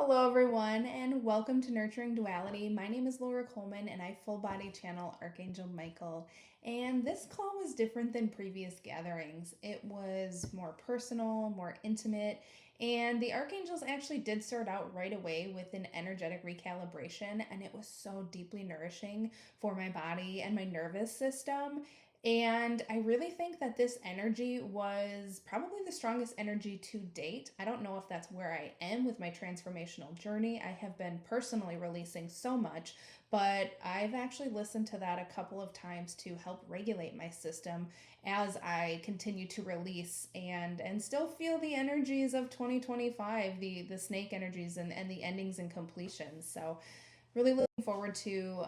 Hello, everyone, and welcome to Nurturing Duality. My name is Laura Coleman, and I full body channel Archangel Michael. And this call was different than previous gatherings. It was more personal, more intimate, and the archangels actually did start out right away with an energetic recalibration, and it was so deeply nourishing for my body and my nervous system. And I really think that this energy was probably the strongest energy to date. I don't know if that's where I am with my transformational journey. I have been personally releasing so much, but I've actually listened to that a couple of times to help regulate my system as I continue to release and still feel the energies of 2025, the snake energies and the endings and completions. So really looking forward to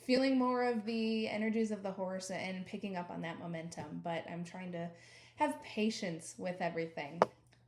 feeling more of the energies of the horse and picking up on that momentum. But I'm trying to have patience with everything.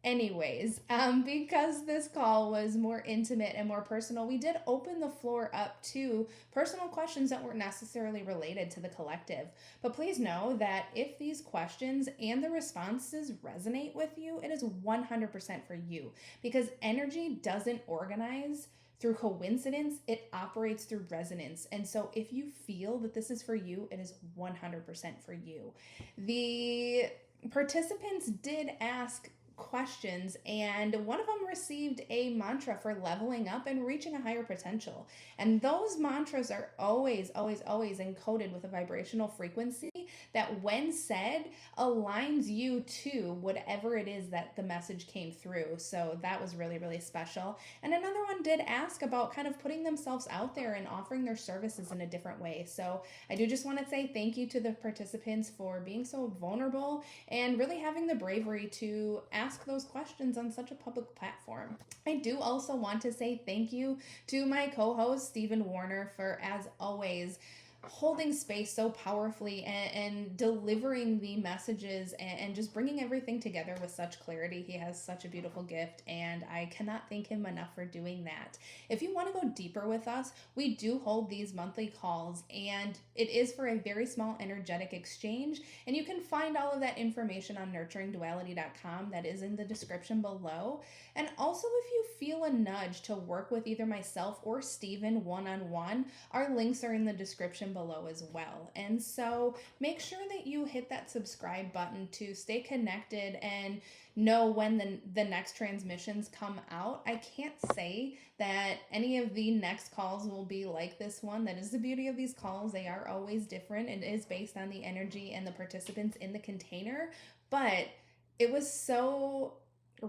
Anyways, because this call was more intimate and more personal, we did open the floor up to personal questions that weren't necessarily related to the collective. But please know that if these questions and the responses resonate with you, it is 100% for you because energy doesn't organize through coincidence, it operates through resonance. And so if you feel that this is for you, it is 100% for you. The participants did ask questions, and one of them received a mantra for leveling up and reaching a higher potential. And those mantras are always, always, always encoded with a vibrational frequency that, when said, aligns you to whatever it is that the message came through. So that was really, really special. And another one did ask about kind of putting themselves out there and offering their services in a different way. So I do just want to say thank you to the participants for being so vulnerable and really having the bravery to ask those questions on such a public platform. I do also want to say thank you to my co-host Stephen Warner for, as always, holding space so powerfully and delivering the messages and just bringing everything together with such clarity. He has such a beautiful gift, and I cannot thank him enough for doing that. If you want to go deeper with us, we do hold these monthly calls, and it is for a very small energetic exchange. And you can find all of that information on nurturingduality.com. That is in the description below. And also, if you feel a nudge to work with either myself or Steven one-on-one, our links are in the description below as well. And so make sure that you hit that subscribe button to stay connected and know when the next transmissions come out. I can't say that any of the next calls will be like this one. That is the beauty of these calls. They are always different. It is based on the energy and the participants in the container. But it was so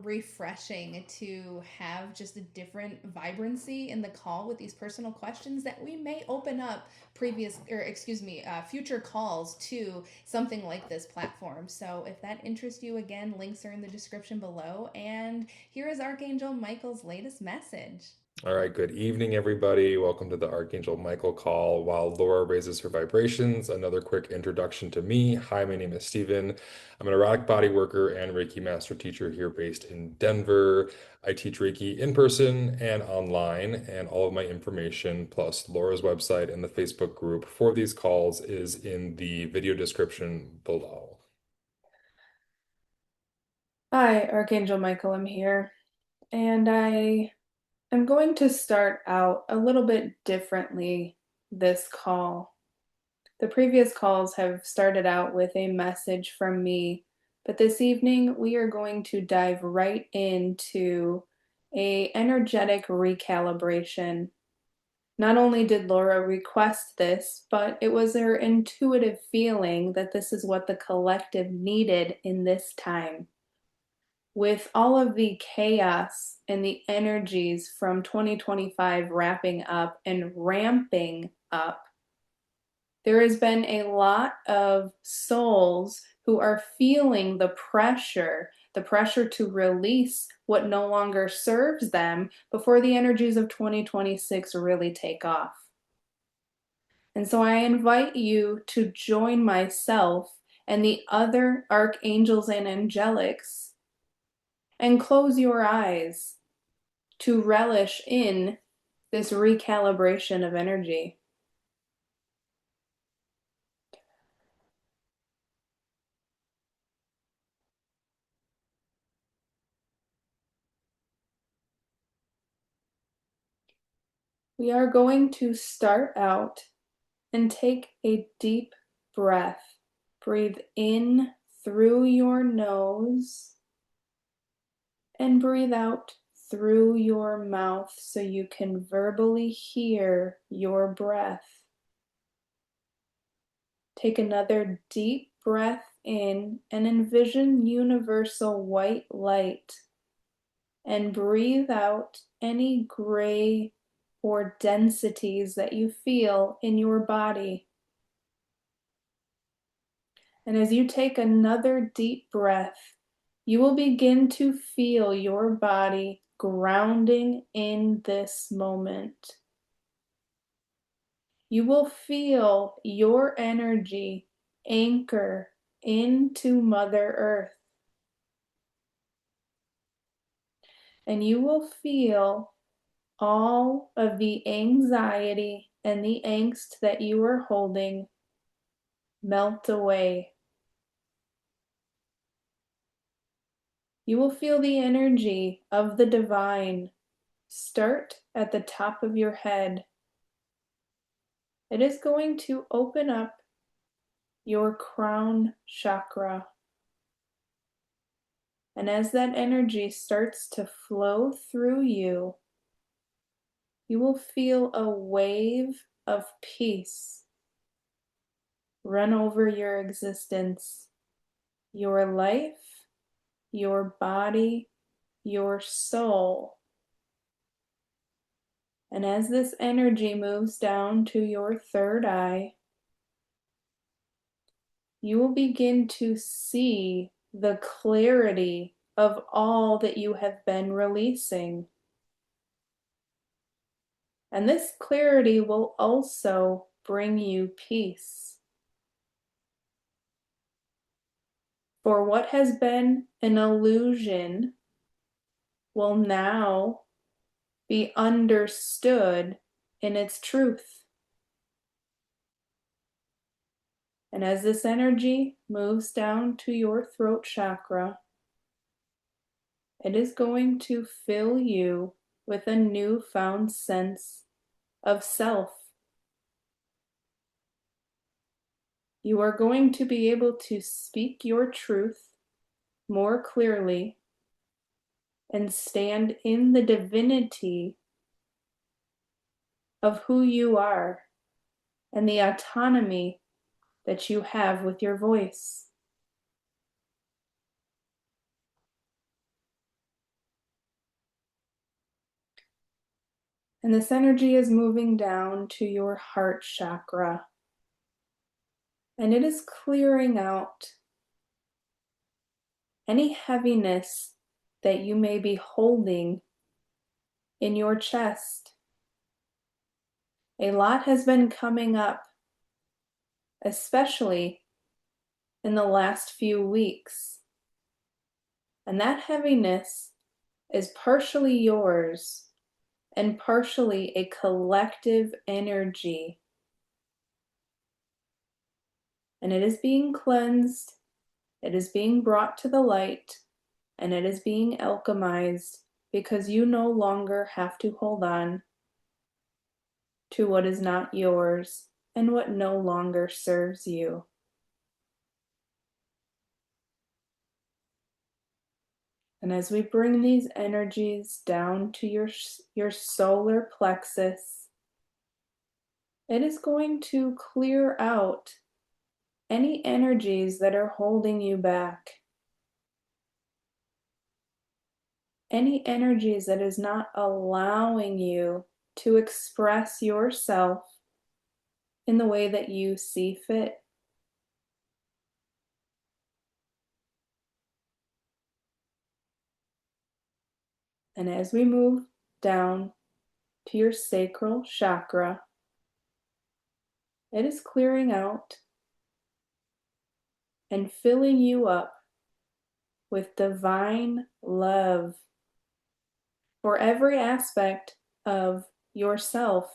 refreshing to have just a different vibrancy in the call with these personal questions that we may open up future calls to something like this platform. So if that interests you, again, links are in the description below. And here is Archangel Michael's latest message. All right, good evening, everybody. Welcome to the Archangel Michael call. While Laura raises her vibrations, another quick introduction to me. Hi, my name is Steven. I'm an erotic body worker and Reiki master teacher here based in Denver. I teach Reiki in person and online, and all of my information, plus Laura's website and the Facebook group for these calls, is in the video description below. Hi, Archangel Michael, I'm here, and I am going to start out a little bit differently this call. The previous calls have started out with a message from me, but this evening we are going to dive right into a energetic recalibration. Not only did Laura request this, but it was her intuitive feeling that this is what the collective needed in this time. With all of the chaos and the energies from 2025 wrapping up and ramping up, there has been a lot of souls who are feeling the pressure to release what no longer serves them before the energies of 2026 really take off. And so I invite you to join myself and the other archangels and angelics and close your eyes to relish in this recalibration of energy. We are going to start out and take a deep breath. Breathe in through your nose and breathe out through your mouth so you can verbally hear your breath. Take another deep breath in and envision universal white light, and breathe out any gray or densities that you feel in your body. And as you take another deep breath, you will begin to feel your body grounding in this moment. You will feel your energy anchor into Mother Earth. And you will feel all of the anxiety and the angst that you are holding melt away. You will feel the energy of the divine start at the top of your head. It is going to open up your crown chakra. And as that energy starts to flow through you, you will feel a wave of peace run over your existence, your life, your body, your soul. And as this energy moves down to your third eye, you will begin to see the clarity of all that you have been releasing. And this clarity will also bring you peace. For what has been an illusion will now be understood in its truth. And as this energy moves down to your throat chakra, it is going to fill you with a newfound sense of self. You are going to be able to speak your truth more clearly and stand in the divinity of who you are and the autonomy that you have with your voice. And this energy is moving down to your heart chakra. And it is clearing out any heaviness that you may be holding in your chest. A lot has been coming up, especially in the last few weeks. And that heaviness is partially yours and partially a collective energy. And it is being cleansed, it is being brought to the light, and it is being alchemized because you no longer have to hold on to what is not yours and what no longer serves you. And as we bring these energies down to your solar plexus, it is going to clear out any energies that are holding you back. Any energies that is not allowing you to express yourself in the way that you see fit. And as we move down to your sacral chakra, it is clearing out and filling you up with divine love for every aspect of yourself.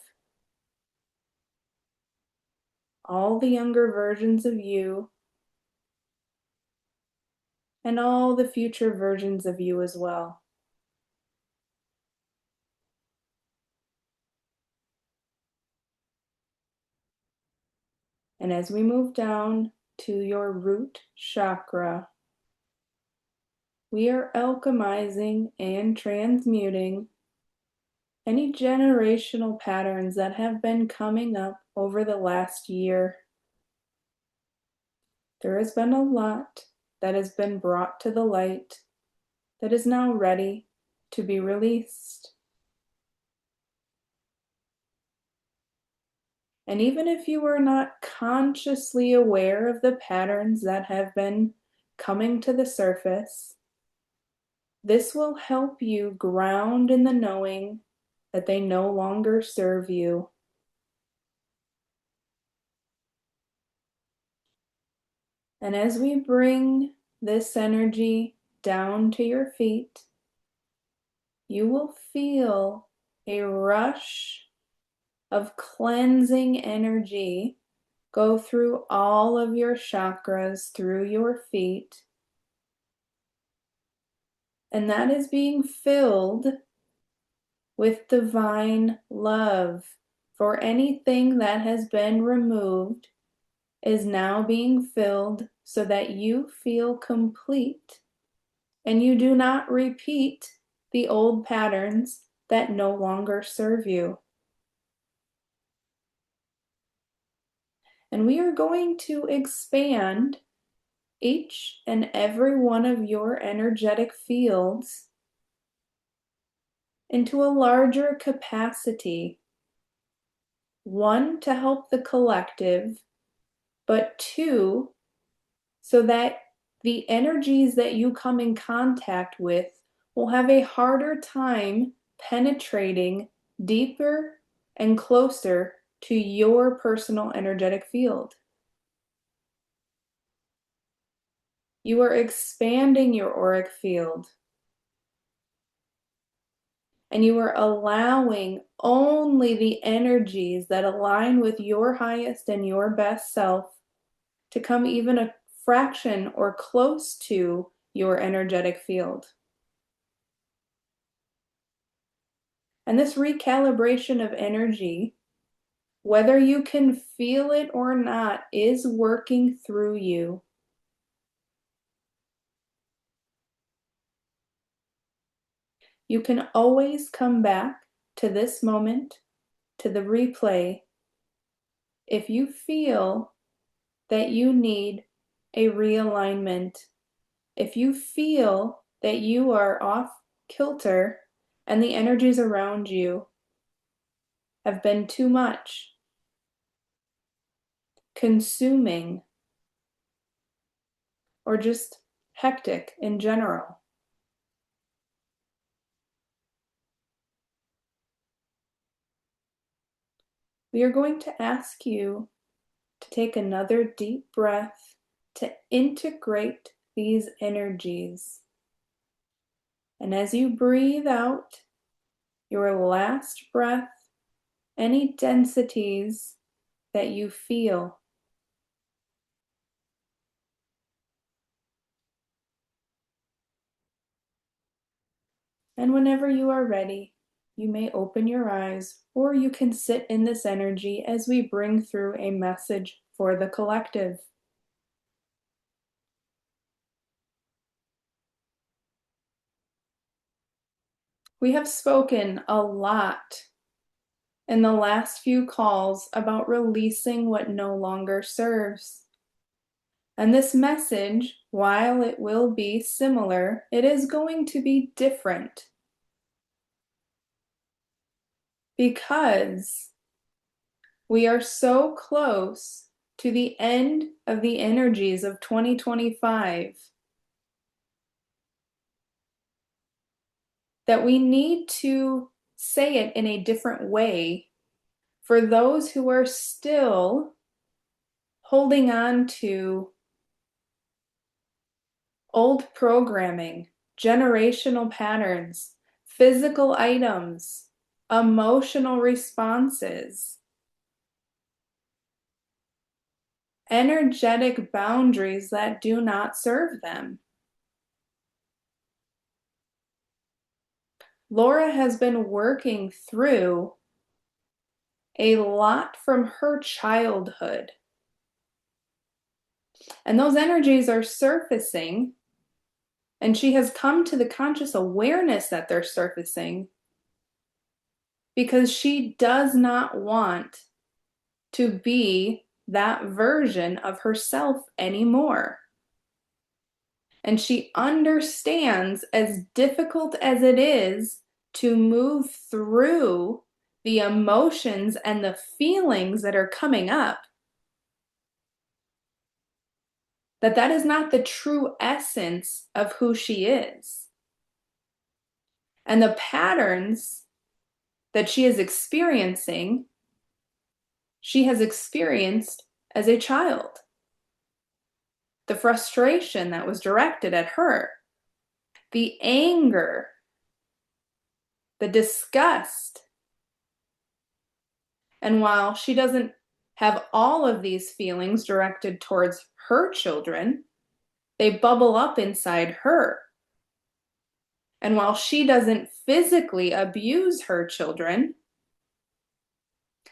All the younger versions of you and all the future versions of you as well. And as we move down to your root chakra, we are alchemizing and transmuting any generational patterns that have been coming up over the last year. There has been a lot that has been brought to the light that is now ready to be released. And even if you are not consciously aware of the patterns that have been coming to the surface, this will help you ground in the knowing that they no longer serve you. And as we bring this energy down to your feet, you will feel a rush of cleansing energy go through all of your chakras, through your feet. And that is being filled with divine love. For anything that has been removed is now being filled so that you feel complete and you do not repeat the old patterns that no longer serve you. And we are going to expand each and every one of your energetic fields into a larger capacity. One, to help the collective, but two, so that the energies that you come in contact with will have a harder time penetrating deeper and closer to your personal energetic field. You are expanding your auric field, and you are allowing only the energies that align with your highest and your best self to come even a fraction or close to your energetic field. And this recalibration of energy, whether you can feel it or not, is working through you. You can always come back to this moment, to the replay, if you feel that you need a realignment, if you feel that you are off kilter and the energies around you have been too much, consuming, or just hectic in general. We are going to ask you to take another deep breath to integrate these energies. And as you breathe out your last breath, any densities that you feel, and whenever you are ready, you may open your eyes, or you can sit in this energy as we bring through a message for the collective. We have spoken a lot in the last few calls about releasing what no longer serves. And this message, while it will be similar, it is going to be different. Because we are so close to the end of the energies of 2025 that we need to say it in a different way for those who are still holding on to old programming, generational patterns, physical items, emotional responses, energetic boundaries that do not serve them. Laura has been working through a lot from her childhood. And those energies are surfacing, and she has come to the conscious awareness that they're surfacing because she does not want to be that version of herself anymore. And she understands, as difficult as it is to move through the emotions and the feelings that are coming up, that is not the true essence of who she is. And the patterns that she is experiencing, she has experienced as a child. The frustration that was directed at her, the anger, the disgust. And while she doesn't have all of these feelings directed towards her children, they bubble up inside her. And while she doesn't physically abuse her children,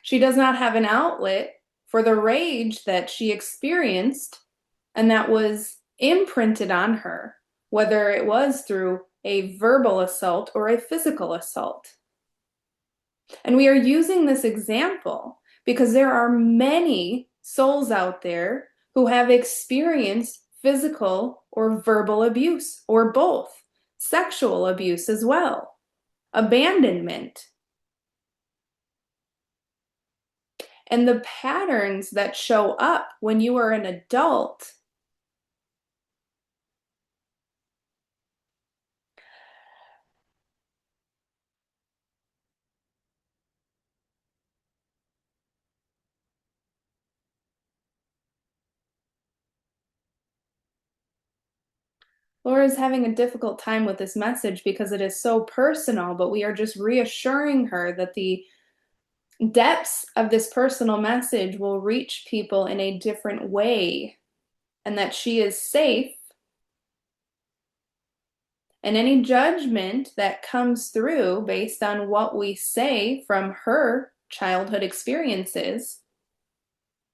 she does not have an outlet for the rage that she experienced and that was imprinted on her, whether it was through a verbal assault or a physical assault. And we are using this example because there are many souls out there who have experienced physical or verbal abuse, or both, sexual abuse as well, abandonment. And the patterns that show up when you are an adult Laura's having a difficult time with this message because it is so personal, but we are just reassuring her that the depths of this personal message will reach people in a different way and that she is safe. And any judgment that comes through based on what we say from her childhood experiences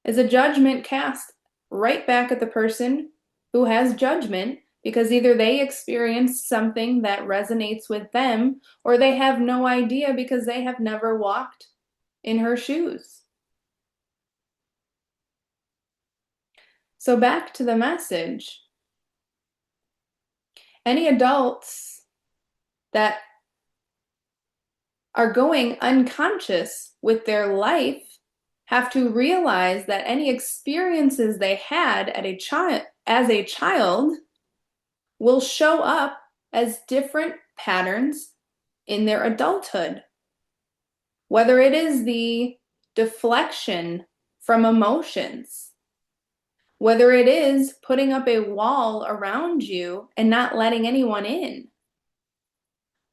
is a judgment cast right back at the person who has judgment, because either they experienced something that resonates with them or they have no idea because they have never walked in her shoes. So back to the message. Any adults that are going unconscious with their life have to realize that any experiences they had as a child will show up as different patterns in their adulthood. Whether it is the deflection from emotions, whether it is putting up a wall around you and not letting anyone in,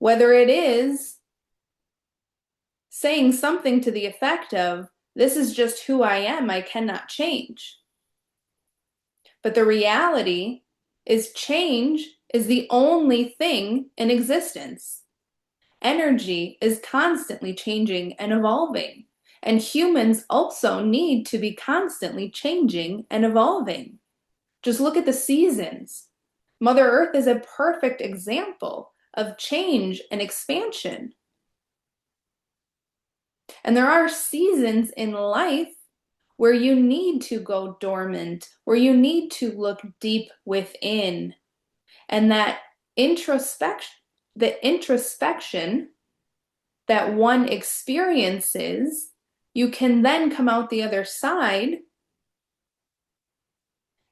whether it is saying something to the effect of, "This is just who I am, I cannot change." But the reality is change is the only thing in existence. Energy is constantly changing and evolving, and humans also need to be constantly changing and evolving. Just look at the seasons. Mother Earth is a perfect example of change and expansion. And there are seasons in life where you need to go dormant, where you need to look deep within. And that the introspection that one experiences, you can then come out the other side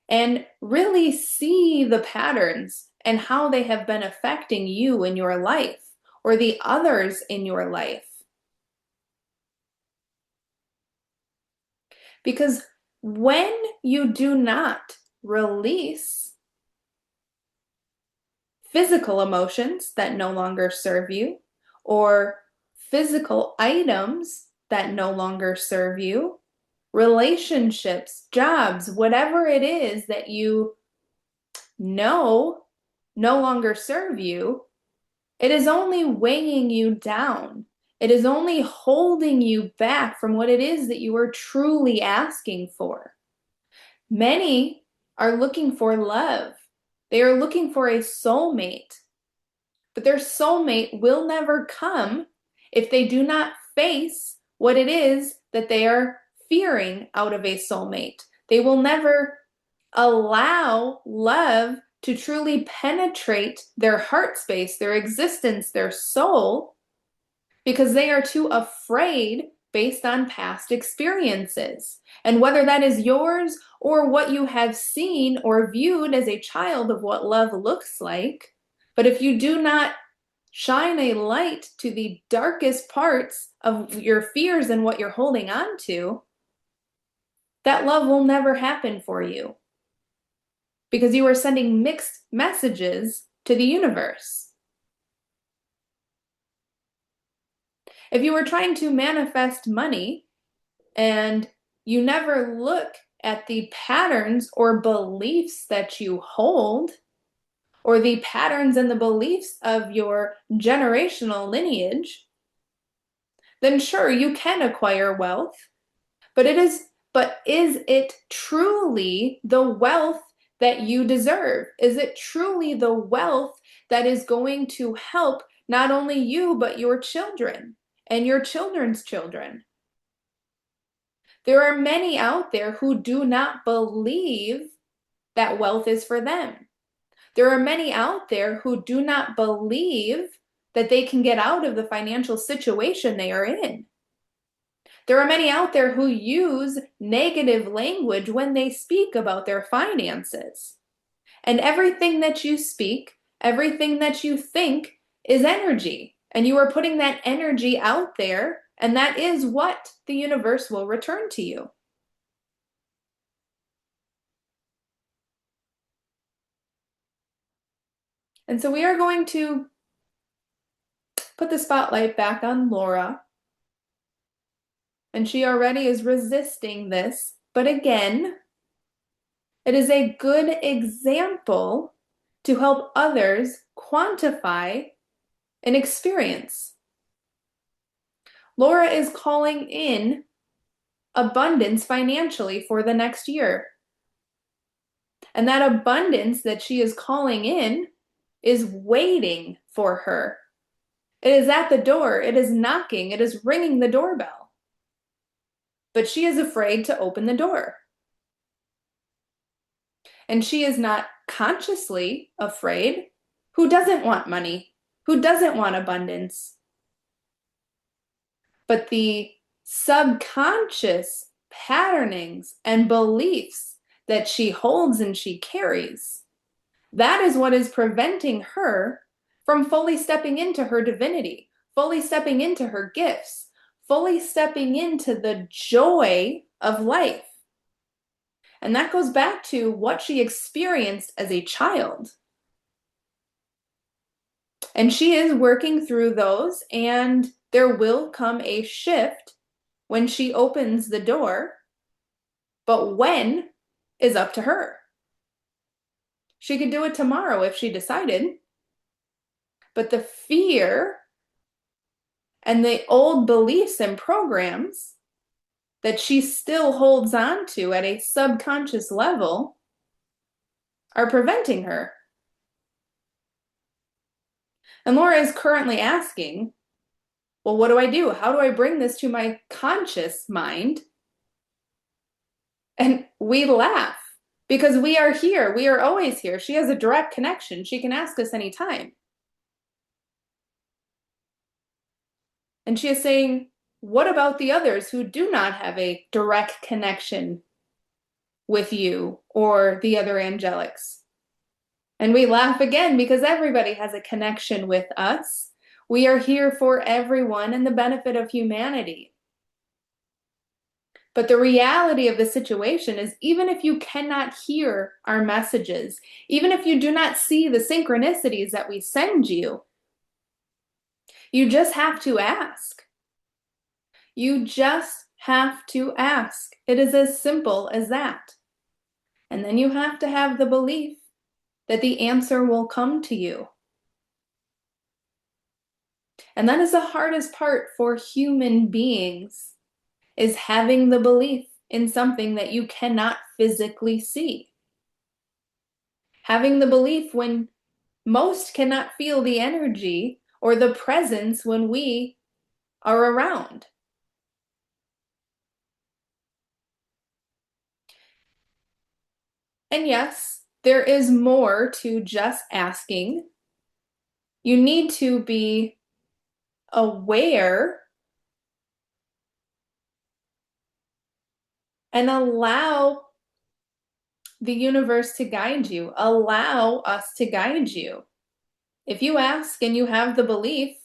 and really see the patterns and how they have been affecting you in your life or the others in your life. Because when you do not release physical emotions that no longer serve you, or physical items that no longer serve you, relationships, jobs, whatever it is that you know no longer serve you, it is only weighing you down. It is only holding you back from what it is that you are truly asking for. Many are looking for love. They are looking for a soulmate. But their soulmate will never come if they do not face what it is that they are fearing out of a soulmate. They will never allow love to truly penetrate their heart space, their existence, their soul, because they are too afraid based on past experiences. And whether that is yours or what you have seen or viewed as a child of what love looks like, but if you do not shine a light to the darkest parts of your fears and what you're holding on to, that love will never happen for you because you are sending mixed messages to the universe. If you are trying to manifest money and you never look at the patterns or beliefs that you hold, or the patterns and the beliefs of your generational lineage, then sure, you can acquire wealth, but is it truly the wealth that you deserve? Is it truly the wealth that is going to help not only you, but your children and your children's children? There are many out there who do not believe that wealth is for them. There are many out there who do not believe that they can get out of the financial situation they are in. There are many out there who use negative language when they speak about their finances. And everything that you speak, everything that you think is energy. And you are putting that energy out there, and that is what the universe will return to you. And so we are going to put the spotlight back on Laura. And she already is resisting this. But again, it is a good example to help others quantify an experience. Laura is calling in abundance financially for the next year. And that abundance that she is calling in is waiting for her. It is at the door. It is knocking. It is ringing the doorbell. But she is afraid to open the door. And she is not consciously afraid. Who doesn't want money? Who doesn't want abundance? But the subconscious patternings and beliefs that she holds and she carries, that is what is preventing her from fully stepping into her divinity, fully stepping into her gifts, fully stepping into the joy of life. And that goes back to what she experienced as a child. And she is working through those, and there will come a shift when she opens the door, but when is up to her. She could do it tomorrow if she decided, but the fear and the old beliefs and programs that she still holds on to at a subconscious level are preventing her. And Laura is currently asking, well, what do I do? How do I bring this to my conscious mind? And we laugh because we are here. We are always here. She has a direct connection. She can ask us anytime. And she is saying, what about the others who do not have a direct connection with you or the other angelics? And we laugh again because everybody has a connection with us. We are here for everyone and the benefit of humanity. But the reality of the situation is, even if you cannot hear our messages, even if you do not see the synchronicities that we send you, you just have to ask. You just have to ask. It is as simple as that. And then you have to have the belief that the answer will come to you. And that is the hardest part for human beings, is having the belief in something that you cannot physically see. having the belief when most cannot feel the energy or the presence when we are around. And yes, there is more to just asking. You need to be aware and allow the universe to guide you. Allow us to guide you. If you ask and you have the belief,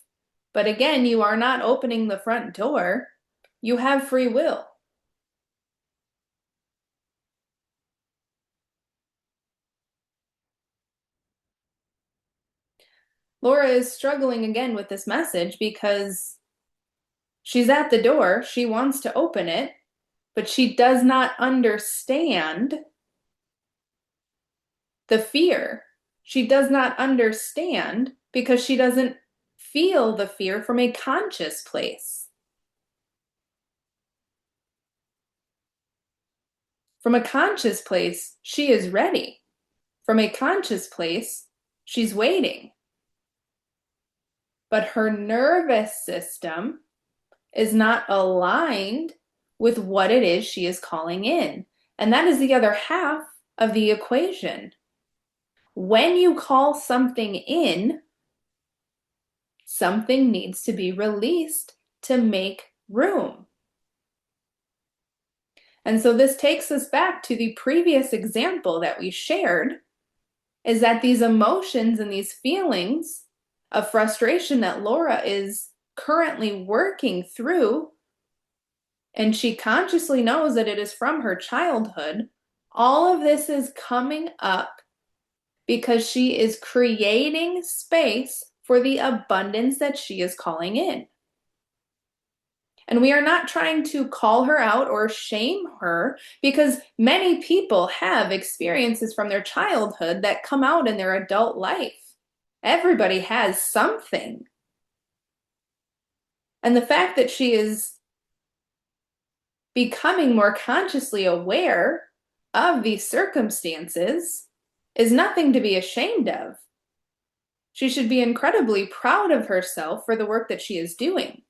but again, you are not opening the front door, you have free will. Laura is struggling again with this message because she's at the door, she wants to open it, but she does not understand the fear. She does not understand because she doesn't feel the fear from a conscious place. From a conscious place, she is ready. From a conscious place, she's waiting. But her nervous system is not aligned with what it is she is calling in. And that is the other half of the equation. When you call something in, something needs to be released to make room. And so this takes us back to the previous example that we shared, is that these emotions and these feelings of frustration that Laura is currently working through, and she consciously knows that it is from her childhood, all of this is coming up because she is creating space for the abundance that she is calling in. And we are not trying to call her out or shame her, because many people have experiences from their childhood that come out in their adult life. Everybody has something. And the fact that she is becoming more consciously aware of these circumstances is nothing to be ashamed of. She should be incredibly proud of herself for the work that she is doing.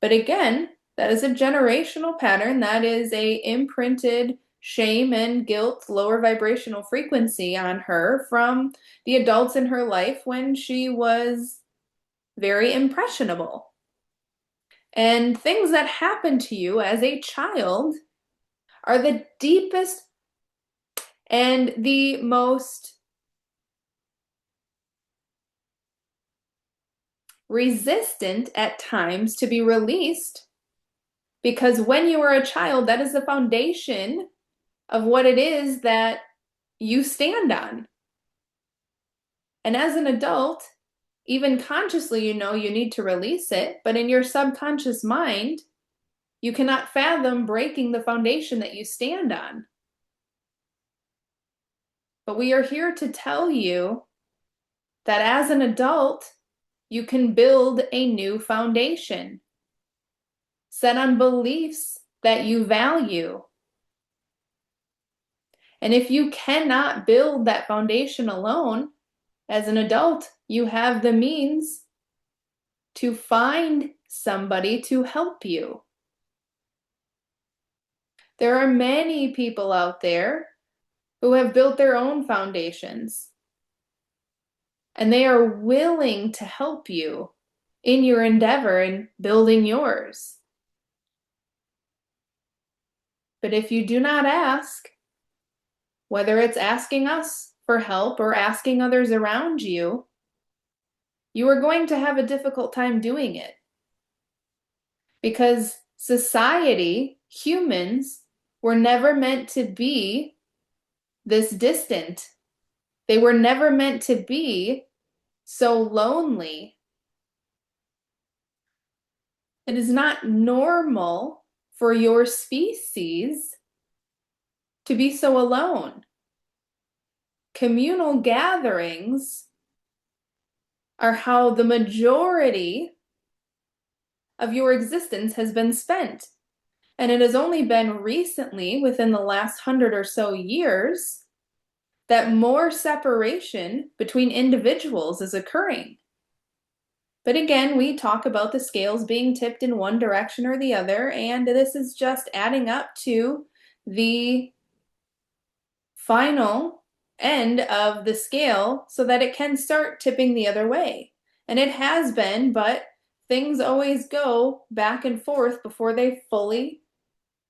But again, that is a generational pattern. That is a imprinted shame and guilt, lower vibrational frequency on her from the adults in her life when she was very impressionable. And things that happen to you as a child are the deepest and the most resistant at times to be released, because when you are a child, that is the foundation of what it is that you stand on. And as an adult, even consciously, you know you need to release it, but in your subconscious mind, you cannot fathom breaking the foundation that you stand on. But we are here to tell you that as an adult, you can build a new foundation, set on beliefs that you value. And if you cannot build that foundation alone, as an adult, you have the means to find somebody to help you. There are many people out there who have built their own foundations, and they are willing to help you in your endeavor in building yours. But if you do not ask, whether it's asking us for help or asking others around you, you are going to have a difficult time doing it. Because society, humans, were never meant to be this distant. They were never meant to be so lonely. It is not normal for your species to be so alone. Communal gatherings are how the majority of your existence has been spent. And it has only been recently, within the last 100 or so years, that more separation between individuals is occurring. But again, we talk about the scales being tipped in one direction or the other, and this is just adding up to the final end of the scale so that it can start tipping the other way. And it has been, but things always go back and forth before they fully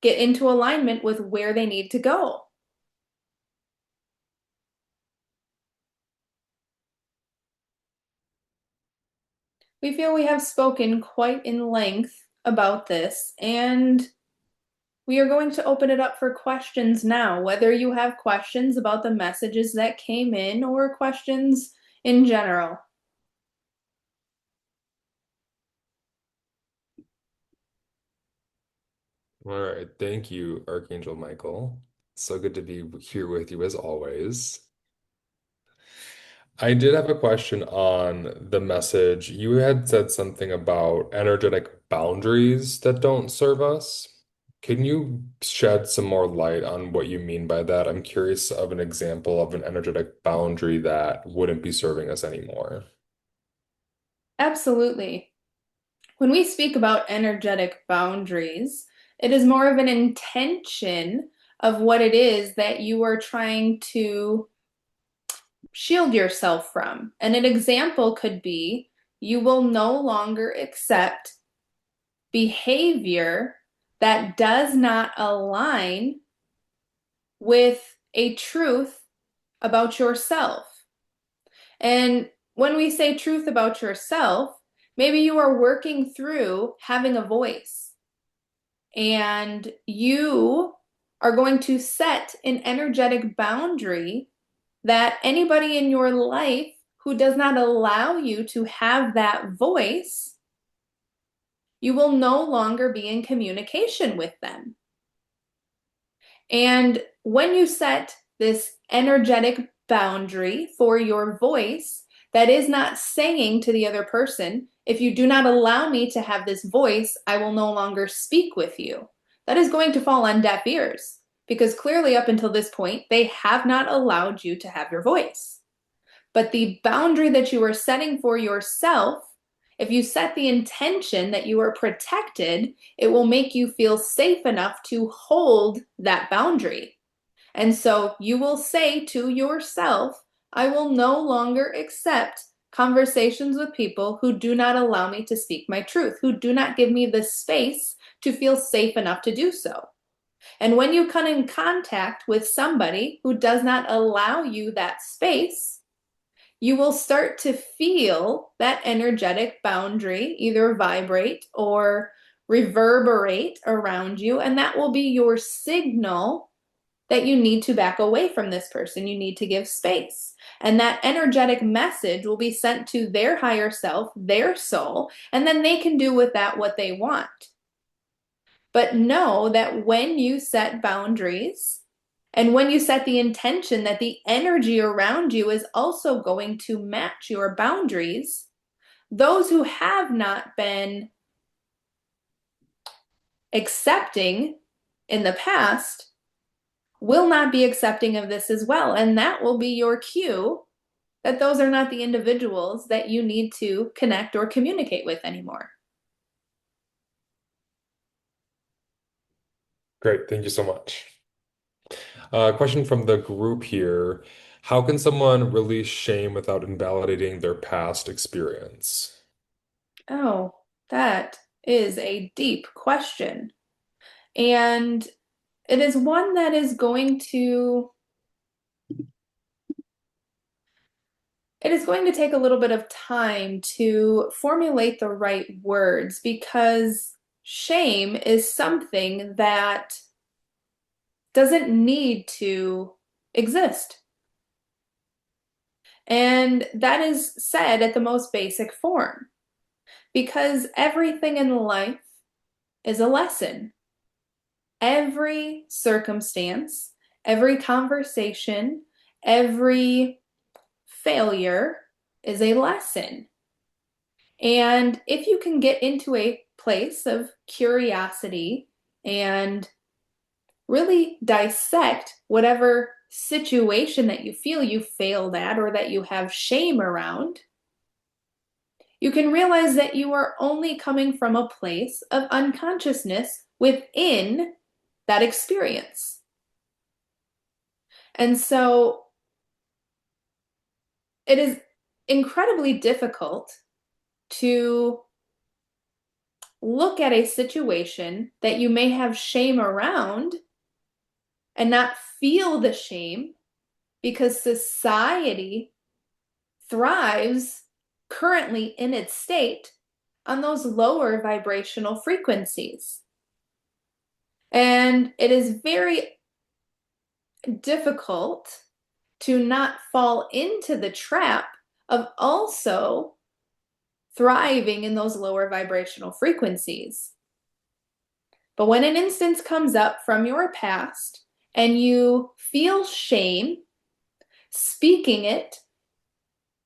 get into alignment with where they need to go. We feel we have spoken quite in length about this, and we are going to open it up for questions now, whether you have questions about the messages that came in or questions in general. All right. Thank you, Archangel Michael. So good to be here with you as always. I did have a question on the message. You had said something about energetic boundaries that don't serve us. Can you shed some more light on what you mean by that? I'm curious of an example of an energetic boundary that wouldn't be serving us anymore. Absolutely. When we speak about energetic boundaries, it is more of an intention of what it is that you are trying to shield yourself from. And an example could be you will no longer accept behavior that does not align with a truth about yourself. And when we say truth about yourself, maybe you are working through having a voice and you are going to set an energetic boundary that anybody in your life who does not allow you to have that voice, you will no longer be in communication with them. And when you set this energetic boundary for your voice, that is not saying to the other person, if you do not allow me to have this voice, I will no longer speak with you. That is going to fall on deaf ears because clearly up until this point, they have not allowed you to have your voice. But the boundary that you are setting for yourself, if you set the intention that you are protected, it will make you feel safe enough to hold that boundary. And so you will say to yourself, I will no longer accept conversations with people who do not allow me to speak my truth, who do not give me the space to feel safe enough to do so. And when you come in contact with somebody who does not allow you that space, you will start to feel that energetic boundary either vibrate or reverberate around you. And that will be your signal that you need to back away from this person. You need to give space. And that energetic message will be sent to their higher self, their soul, and then they can do with that what they want. But know that when you set boundaries, and when you set the intention that the energy around you is also going to match your boundaries, those who have not been accepting in the past will not be accepting of this as well. And that will be your cue that those are not the individuals that you need to connect or communicate with anymore. Great. Thank you so much. Question from the group here. How can someone release shame without invalidating their past experience? Oh, that is a deep question. And it is one that is going to take a little bit of time to formulate the right words because shame is something that doesn't need to exist. And that is said at the most basic form because everything in life is a lesson. Every circumstance, every conversation, every failure is a lesson. And if you can get into a place of curiosity and really dissect whatever situation that you feel you failed at or that you have shame around, you can realize that you are only coming from a place of unconsciousness within that experience. And so it is incredibly difficult to look at a situation that you may have shame around and not feel the shame, because society thrives currently in its state on those lower vibrational frequencies. And it is very difficult to not fall into the trap of also thriving in those lower vibrational frequencies. But when an instance comes up from your past and you feel shame, speaking it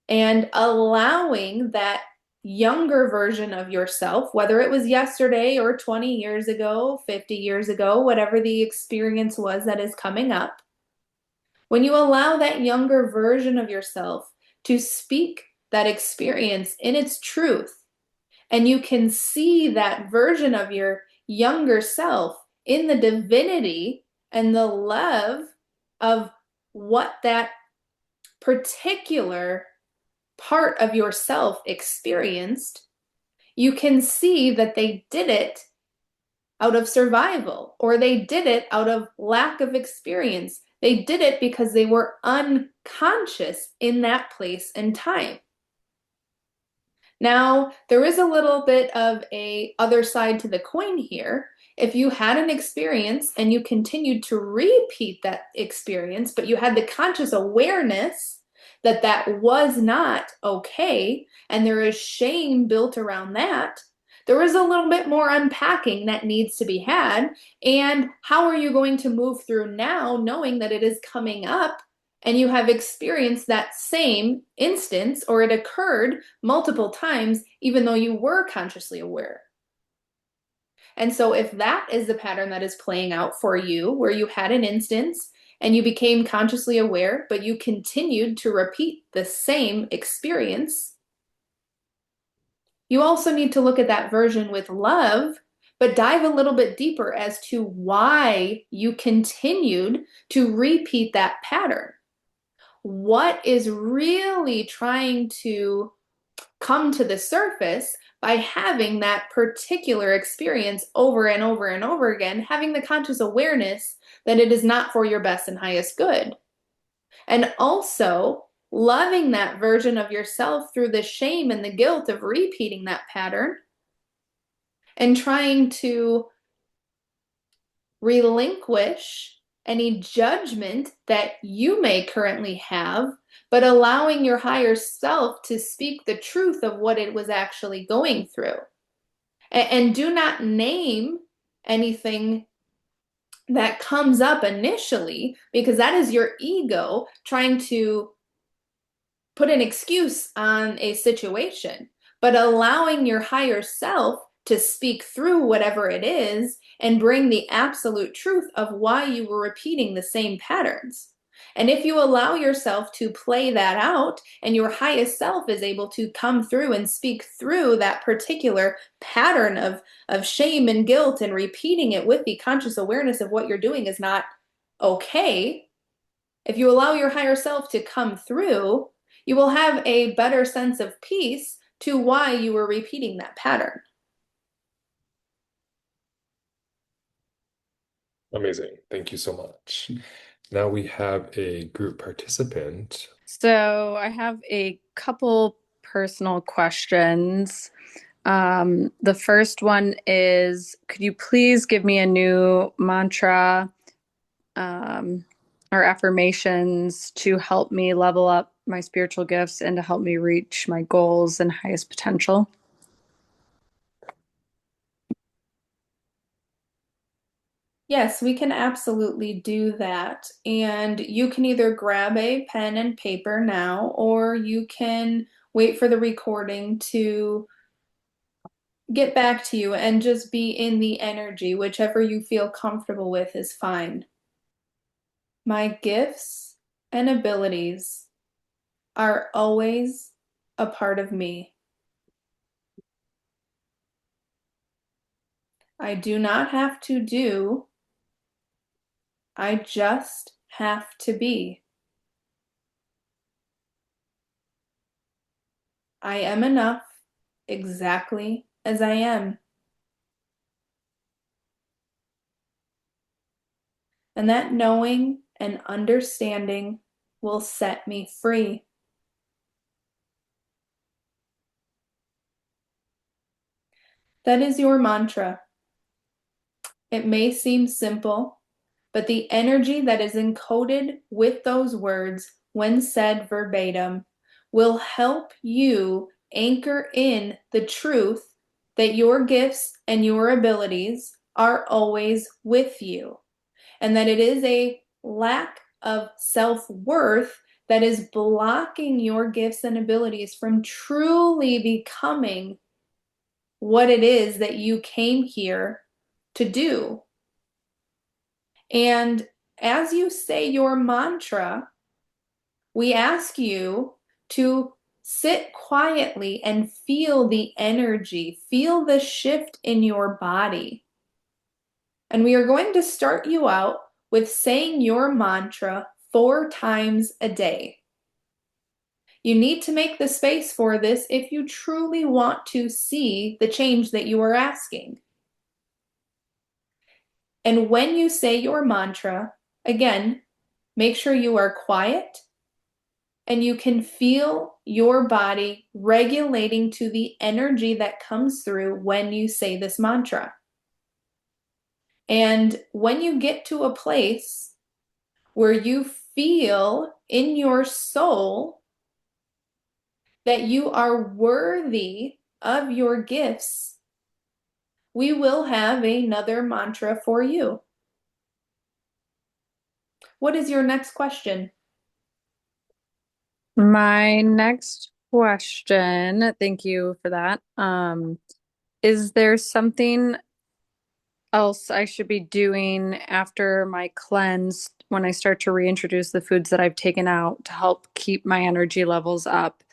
and allowing that younger version of yourself, whether it was yesterday or 20 years ago, 50 years ago, whatever the experience was that is coming up, when you allow that younger version of yourself to speak that experience in its truth, and you can see that version of your younger self in the divinity and the love of what that particular part of yourself experienced, you can see that they did it out of survival, or they did it out of lack of experience. They did it because they were unconscious in that place and time. Now, there is a little bit of a other side to the coin here. If you had an experience and you continued to repeat that experience, but you had the conscious awareness that that was not okay, and there is shame built around that, there is a little bit more unpacking that needs to be had. And how are you going to move through now, knowing that it is coming up and you have experienced that same instance, or it occurred multiple times, even though you were consciously aware? And so if that is the pattern that is playing out for you, where you had an instance and you became consciously aware, but you continued to repeat the same experience, you also need to look at that version with love, but dive a little bit deeper as to why you continued to repeat that pattern. What is really trying to come to the surface by having that particular experience over and over and over again, having the conscious awareness that it is not for your best and highest good. And also loving that version of yourself through the shame and the guilt of repeating that pattern, and trying to relinquish any judgment that you may currently have, but allowing your higher self to speak the truth of what it was actually going through. And do not name anything that comes up initially, because that is your ego trying to put an excuse on a situation, but allowing your higher self to speak through whatever it is and bring the absolute truth of why you were repeating the same patterns. And if you allow yourself to play that out, and your highest self is able to come through and speak through that particular pattern of shame and guilt, and repeating it with the conscious awareness of what you're doing is not okay, if you allow your higher self to come through, you will have a better sense of peace to why you were repeating that pattern. Amazing. Thank you so much. Now we have a group participant. So I have a couple personal questions. The first one is, could you please give me a new mantra or affirmations to help me level up my spiritual gifts and to help me reach my goals and highest potential? Yes, we can absolutely do that. And you can either grab a pen and paper now, or you can wait for the recording to get back to you and just be in the energy. Whichever you feel comfortable with is fine. My gifts and abilities are always a part of me. I do not have to do, I just have to be. I am enough exactly as I am. And that knowing and understanding will set me free. That is your mantra. It may seem simple, but the energy that is encoded with those words when said verbatim will help you anchor in the truth that your gifts and your abilities are always with you, and that it is a lack of self-worth that is blocking your gifts and abilities from truly becoming what it is that you came here to do. And as you say your mantra, we ask you to sit quietly and feel the energy, feel the shift in your body. And we are going to start you out with saying your mantra 4 times a day. You need to make the space for this if you truly want to see the change that you are asking. And when you say your mantra, again, make sure you are quiet and you can feel your body regulating to the energy that comes through when you say this mantra. And when you get to a place where you feel in your soul that you are worthy of your gifts, we will have another mantra for you. What is your next question? My next question, thank you for that. Is there something else I should be doing after my cleanse when I start to reintroduce the foods that I've taken out to help keep my energy levels up?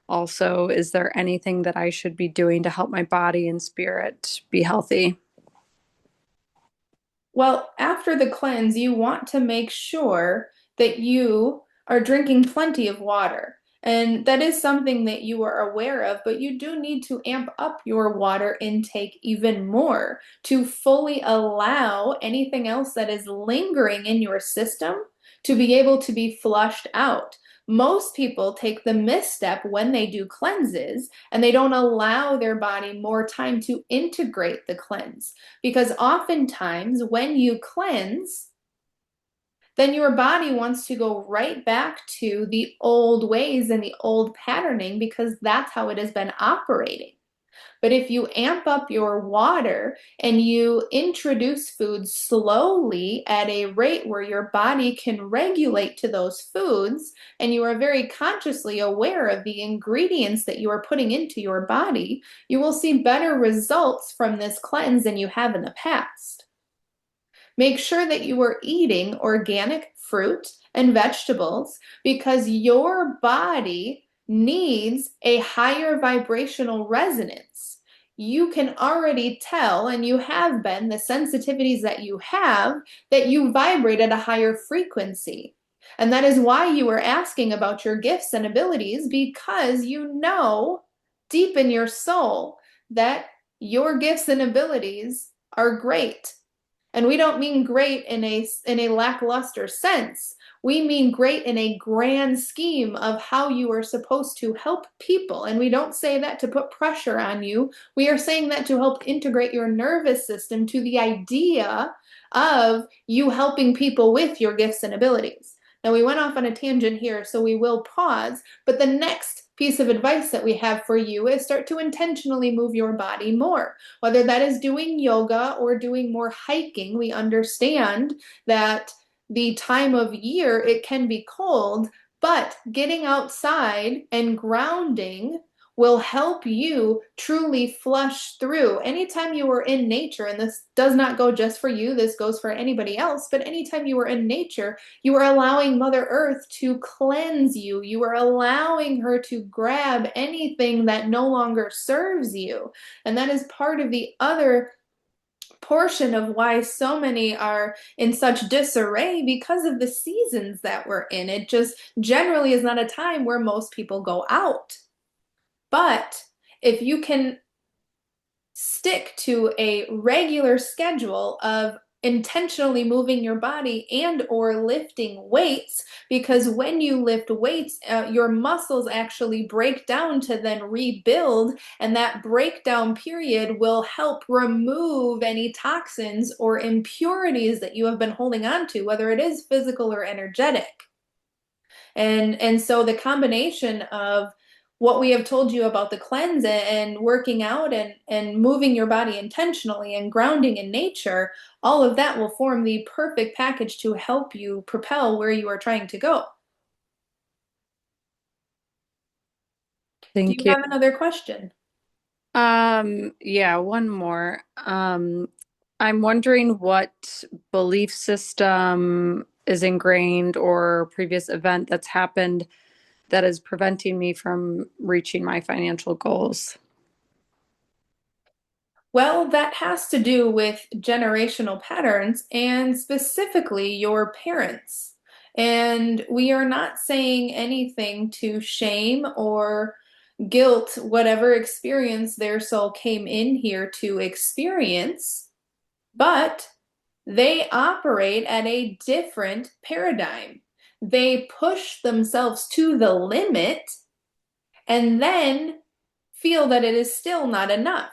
Also, is there anything that I should be doing to help my body and spirit be healthy? Well, after the cleanse, you want to make sure that you are drinking plenty of water. And that is something that you are aware of, but you do need to amp up your water intake even more to fully allow anything else that is lingering in your system to be able to be flushed out. Most people take the misstep when they do cleanses and they don't allow their body more time to integrate the cleanse. Because oftentimes when you cleanse, then your body wants to go right back to the old ways and the old patterning because that's how it has been operating. But if you amp up your water and you introduce foods slowly at a rate where your body can regulate to those foods, and you are very consciously aware of the ingredients that you are putting into your body, you will see better results from this cleanse than you have in the past. Make sure that you are eating organic fruit and vegetables because your body needs a higher vibrational resonance. You can already tell, and you have been, the sensitivities that you vibrate at a higher frequency. And that is why you are asking about your gifts and abilities, because you know deep in your soul that your gifts and abilities are great. And we don't mean great in a lackluster sense. We mean great in a grand scheme of how you are supposed to help people. And we don't say that to put pressure on you. We are saying that to help integrate your nervous system to the idea of you helping people with your gifts and abilities. Now, we went off on a tangent here, so we will pause. But the next piece of advice that we have for you is start to intentionally move your body more. Whether that is doing yoga or doing more hiking, we understand that the time of year it can be cold, but getting outside and grounding will help you truly flush through. Anytime you are in nature, and this does not go just for you, this goes for anybody else, but anytime you are in nature, you are allowing Mother Earth to cleanse you. You are allowing her to grab anything that no longer serves you. And that is part of the other portion of why so many are in such disarray, because of the seasons that we're in. It just generally is not a time where most people go out. But if you can stick to a regular schedule of intentionally moving your body and or lifting weights, because when you lift weights, your muscles actually break down to then rebuild, and that breakdown period will help remove any toxins or impurities that you have been holding on to, whether it is physical or energetic. And so the combination of what we have told you about the cleanse and working out and moving your body intentionally and grounding in nature, all of that will form the perfect package to help you propel where you are trying to go. Do Thank you you. have another question? Yeah, one more. I'm wondering what belief system is ingrained or previous event that's happened that is preventing me from reaching my financial goals. Well, that has to do with generational patterns and specifically your parents. And we are not saying anything to shame or guilt whatever experience their soul came in here to experience, but they operate at a different paradigm. They push themselves to the limit and then feel that it is still not enough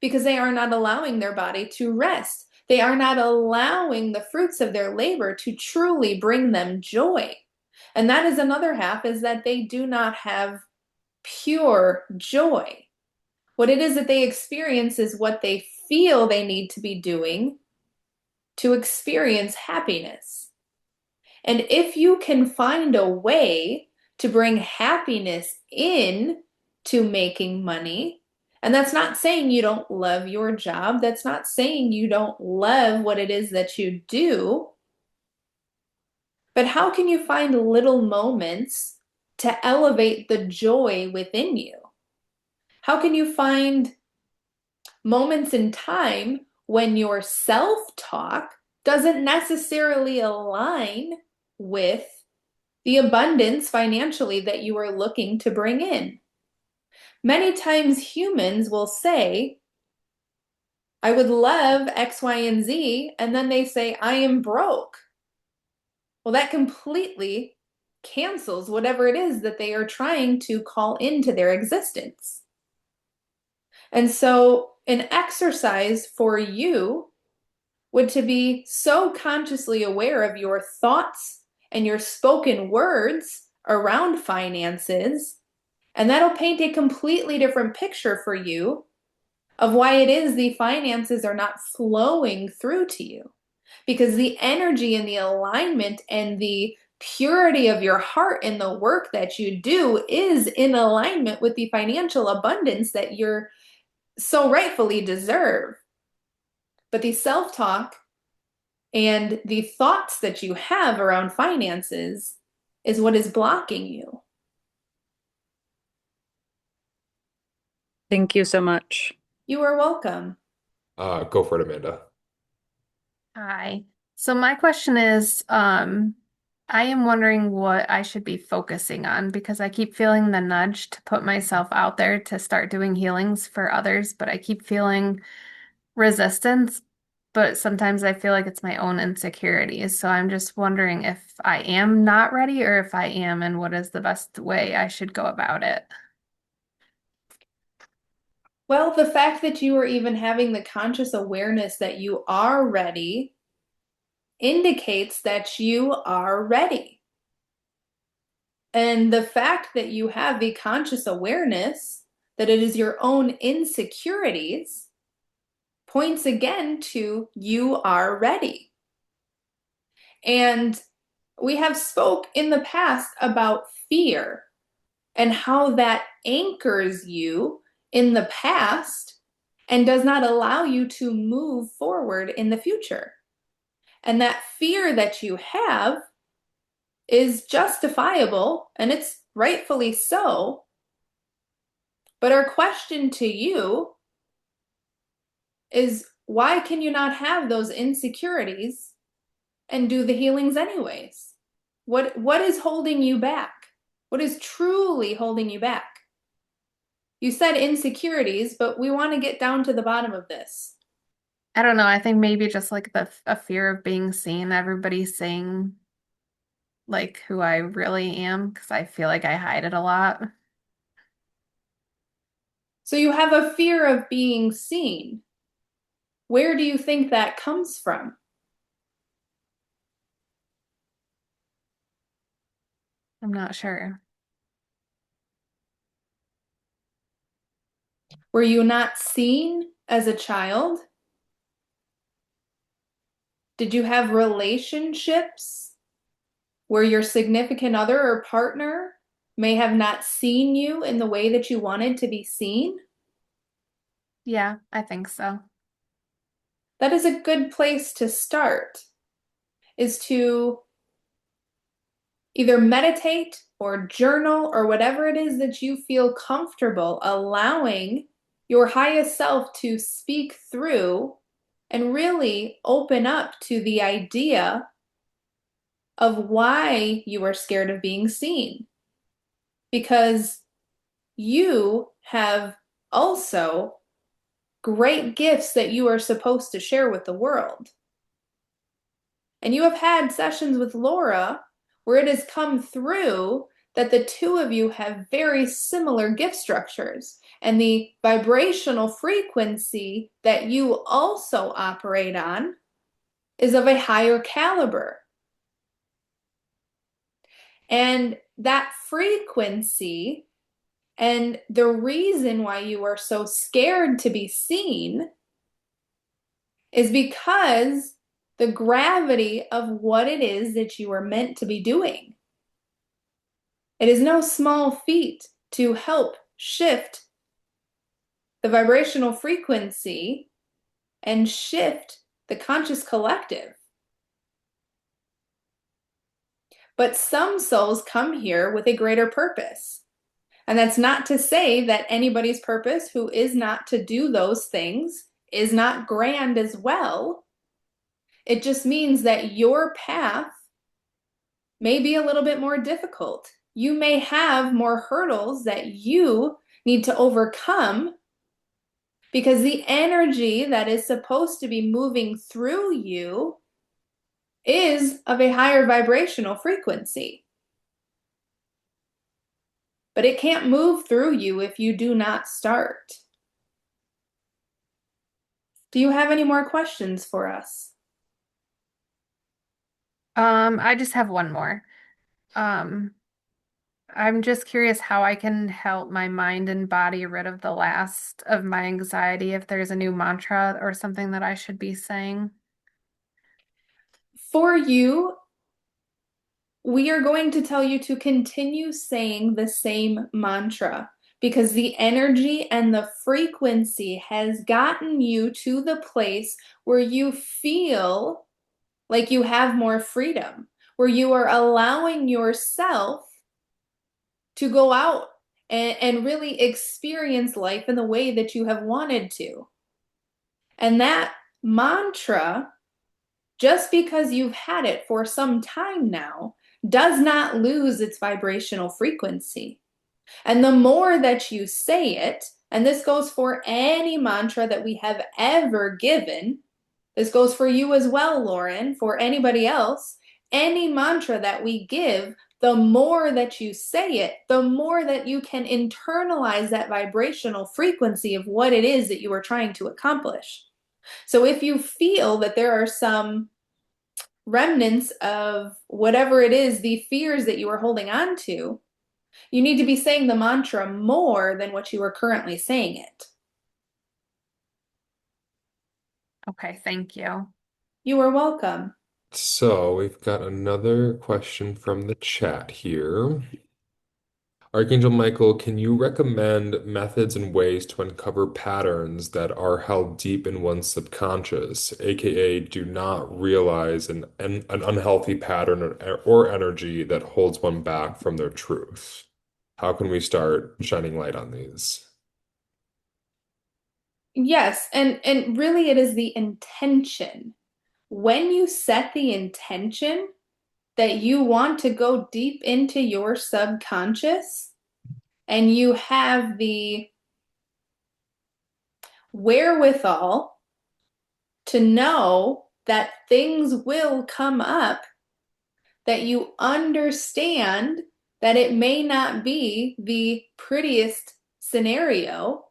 because they are not allowing their body to rest. They are not allowing the fruits of their labor to truly bring them joy. And that is another half, is that they do not have pure joy. What it is that they experience is what they feel they need to be doing to experience happiness. And if you can find a way to bring happiness in to making money, and that's not saying you don't love your job, that's not saying you don't love what it is that you do, but how can you find little moments to elevate the joy within you? How can you find moments in time when your self-talk doesn't necessarily align with the abundance financially that you are looking to bring in? Many times humans will say, I would love X, Y, and Z, and then they say, I am broke. Well, that completely cancels whatever it is that they are trying to call into their existence. And so an exercise for you would to be so consciously aware of your thoughts and your spoken words around finances, and that'll paint a completely different picture for you of why it is the finances are not flowing through to you. Because the energy and the alignment and the purity of your heart and the work that you do is in alignment with the financial abundance that you're so rightfully deserve. But the self-talk and the thoughts that you have around finances is what is blocking you. Thank you so much. You are welcome. Go for it, Amanda. Hi. So my question is, I am wondering what I should be focusing on because I keep feeling the nudge to put myself out there to start doing healings for others, but I keep feeling resistance, but sometimes I feel like it's my own insecurities. So I'm just wondering if I am not ready or if I am, and what is the best way I should go about it. Well, the fact that you are even having the conscious awareness that you are ready indicates that you are ready. And the fact that you have the conscious awareness that it is your own insecurities points again to you are ready. And we have spoke in the past about fear. and how that anchors you in the past and does not allow you to move forward in the future. And that fear that you have is justifiable, and it's rightfully so. But our question to you is, why can you not have those insecurities and do the healings anyways? What is holding you back? What is truly holding you back? You said insecurities, but we want to get down to the bottom of this. I don't know. I think maybe just like a fear of being seen, everybody seeing like who I really am, because I feel like I hide it a lot. So you have a fear of being seen. Where do you think that comes from? I'm not sure. Were you not seen as a child? Did you have relationships where your significant other or partner may have not seen you in the way that you wanted to be seen? Yeah, I think so. That is a good place to start, is to either meditate or journal or whatever it is that you feel comfortable allowing your highest self to speak through and really open up to the idea of why you are scared of being seen. Because you have also great gifts that you are supposed to share with the world. And you have had sessions with Laura where it has come through that the two of you have very similar gift structures. And the vibrational frequency that you also operate on is of a higher caliber. And that frequency and the reason why you are so scared to be seen is because the gravity of what it is that you are meant to be doing. It is no small feat to help shift the vibrational frequency and shift the conscious collective. But some souls come here with a greater purpose. And that's not to say that anybody's purpose who is not to do those things is not grand as well. It just means that your path may be a little bit more difficult. You may have more hurdles that you need to overcome because the energy that is supposed to be moving through you is of a higher vibrational frequency. But it can't move through you if you do not start. Do you have any more questions for us? I just have one more. Um, I'm just curious how I can help my mind and body rid of the last of my anxiety, if there's a new mantra or something that I should be saying. For you, we are going to tell you to continue saying the same mantra because the energy and the frequency has gotten you to the place where you feel like you have more freedom, where you are allowing yourself to go out and really experience life in the way that you have wanted to. And that mantra, just because you've had it for some time now, does not lose its vibrational frequency. And the more that you say it, and this goes for any mantra that we have ever given, this goes for you as well, Lauren, for anybody else, any mantra that we give, the more that you say it, the more that you can internalize that vibrational frequency of what it is that you are trying to accomplish. So if you feel that there are some remnants of whatever it is, the fears that you are holding on to, you need to be saying the mantra more than what you are currently saying it. Okay, thank you. You are welcome. So we've got another question from the chat here. Archangel Michael, can you recommend methods and ways to uncover patterns that are held deep in one's subconscious, aka do not realize an unhealthy pattern or energy that holds one back from their truth? How can we start shining light on these? Yes, and really it is the intention. When you set the intention that you want to go deep into your subconscious and you have the wherewithal to know that things will come up, that you understand that it may not be the prettiest scenario,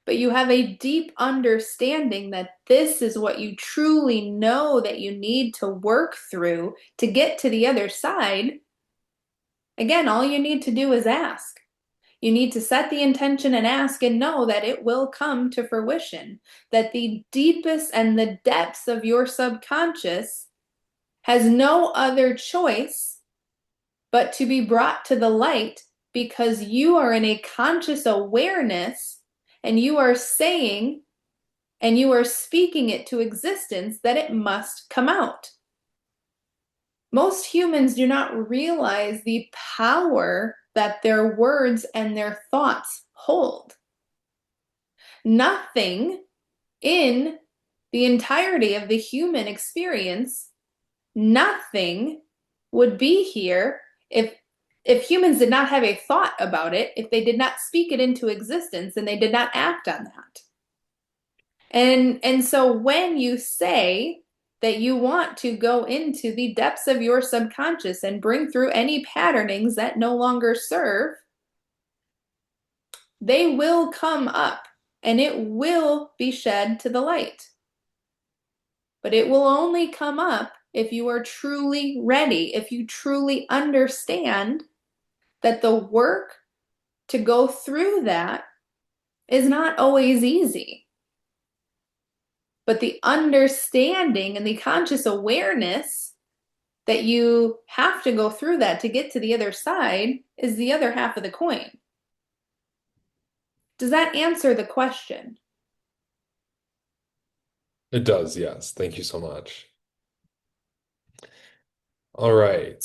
but you have a deep understanding that this is what you truly know that you need to work through to get to the other side. Again, all you need to do is ask. You need to set the intention and ask and know that it will come to fruition, that the deepest and the depths of your subconscious has no other choice but to be brought to the light because you are in a conscious awareness and you are saying and you are speaking it to existence that it must come out. Most humans do not realize the power that their words and their thoughts hold. Nothing in the entirety of the human experience, nothing would be here if humans did not have a thought about it, if they did not speak it into existence and they did not act on that. And so when you say that you want to go into the depths of your subconscious and bring through any patternings that no longer serve, they will come up and it will be shed to the light. But it will only come up if you are truly ready, if you truly understand that the work to go through that is not always easy. But the understanding and the conscious awareness that you have to go through that to get to the other side is the other half of the coin. Does that answer the question? It does, yes. Thank you so much. All right.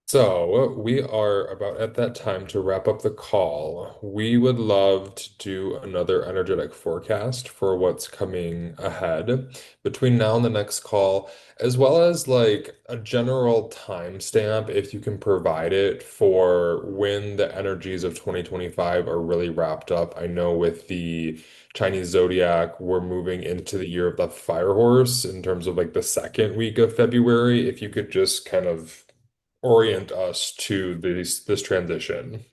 So we are about at that time to wrap up the call. We would love to do another energetic forecast for what's coming ahead between now and the next call, as well as like a general timestamp, if you can provide it, for when the energies of 2025 are really wrapped up. I know with the Chinese zodiac, we're moving into the year of the fire horse in terms of like the second week of February. If you could just kind of orient us to this transition.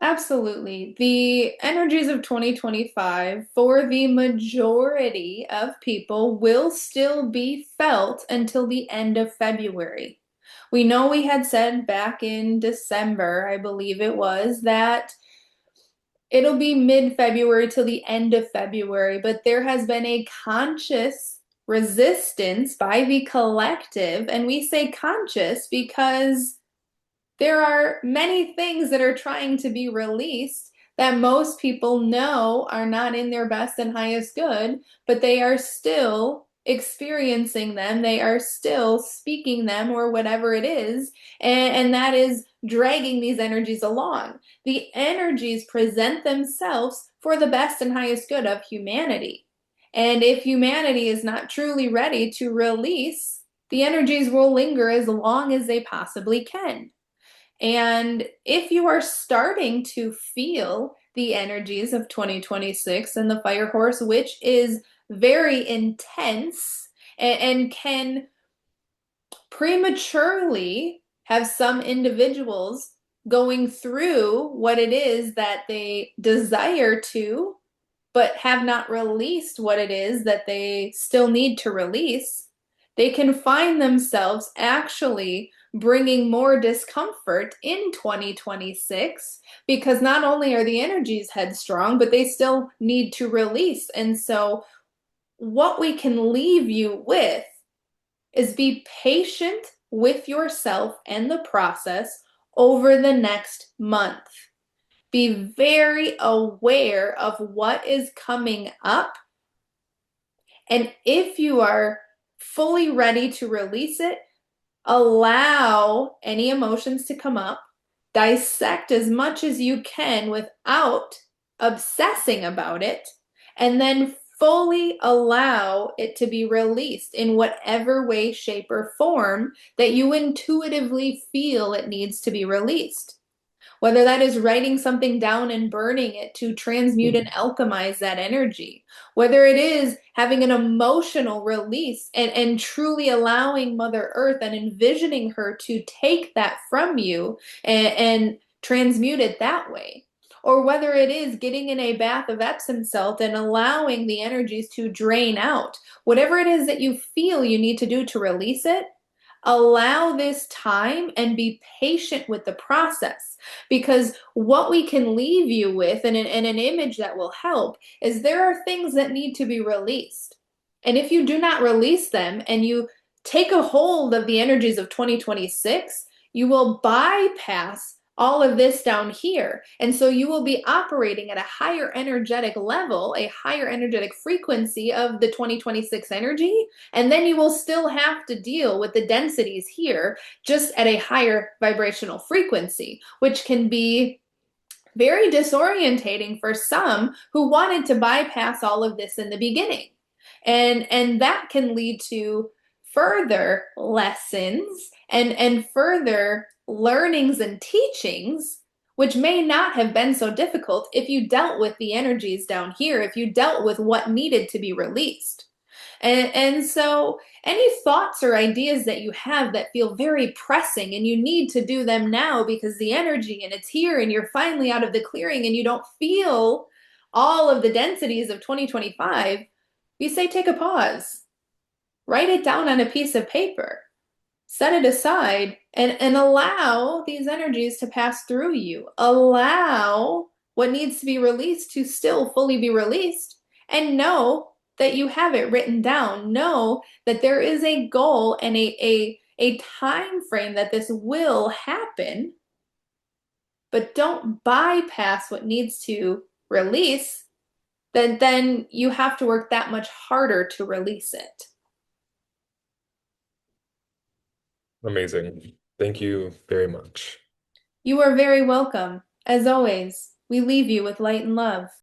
Absolutely. The energies of 2025 for the majority of people will still be felt until the end of February. We know we had said back in December, I believe it was, that it'll be mid-February till the end of February, but there has been a conscious resistance by the collective, and we say conscious because there are many things that are trying to be released that most people know are not in their best and highest good, but they are still experiencing them. They are still speaking them or whatever it is. And that is dragging these energies along. The energies present themselves for the best and highest good of humanity. And if humanity is not truly ready to release, the energies will linger as long as they possibly can. And if you are starting to feel the energies of 2026 and the fire horse, which is very intense and can prematurely have some individuals going through what it is that they desire to, but have not released what it is that they still need to release, they can find themselves actually bringing more discomfort in 2026 because not only are the energies headstrong, but they still need to release. And so, what we can leave you with is be patient with yourself and the process. over the next month. Be very aware of what is coming up. And if you are fully ready to release it, allow any emotions to come up. Dissect as much as you can without obsessing about it, and then fully allow it to be released in whatever way, shape, or form that you intuitively feel it needs to be released. Whether that is writing something down and burning it to transmute and alchemize that energy, whether it is having an emotional release and truly allowing Mother Earth and envisioning her to take that from you and transmute it that way. Or whether it is getting in a bath of Epsom salt and allowing the energies to drain out. Whatever it is that you feel you need to do to release it, allow this time and be patient with the process, because what we can leave you with and an image that will help is there are things that need to be released. And if you do not release them and you take a hold of the energies of 2026, you will bypass all of this down here. And so you will be operating at a higher energetic level, a higher energetic frequency of the 2026 energy. And then you will still have to deal with the densities here, just at a higher vibrational frequency, which can be very disorientating for some who wanted to bypass all of this in the beginning. And that can lead to further lessons and further learnings and teachings, which may not have been so difficult if you dealt with the energies down here, if you dealt with what needed to be released. And so any thoughts or ideas that you have that feel very pressing and you need to do them now because the energy and it's here and you're finally out of the clearing and you don't feel all of the densities of 2025, we say take a pause. Write it down on a piece of paper. Set it aside and allow these energies to pass through you. Allow what needs to be released to still fully be released, and know that you have it written down. Know that there is a goal and a time frame that this will happen, but don't bypass what needs to release. Then you have to work that much harder to release it. Amazing. Thank you very much. You are very welcome. As always, we leave you with light and love.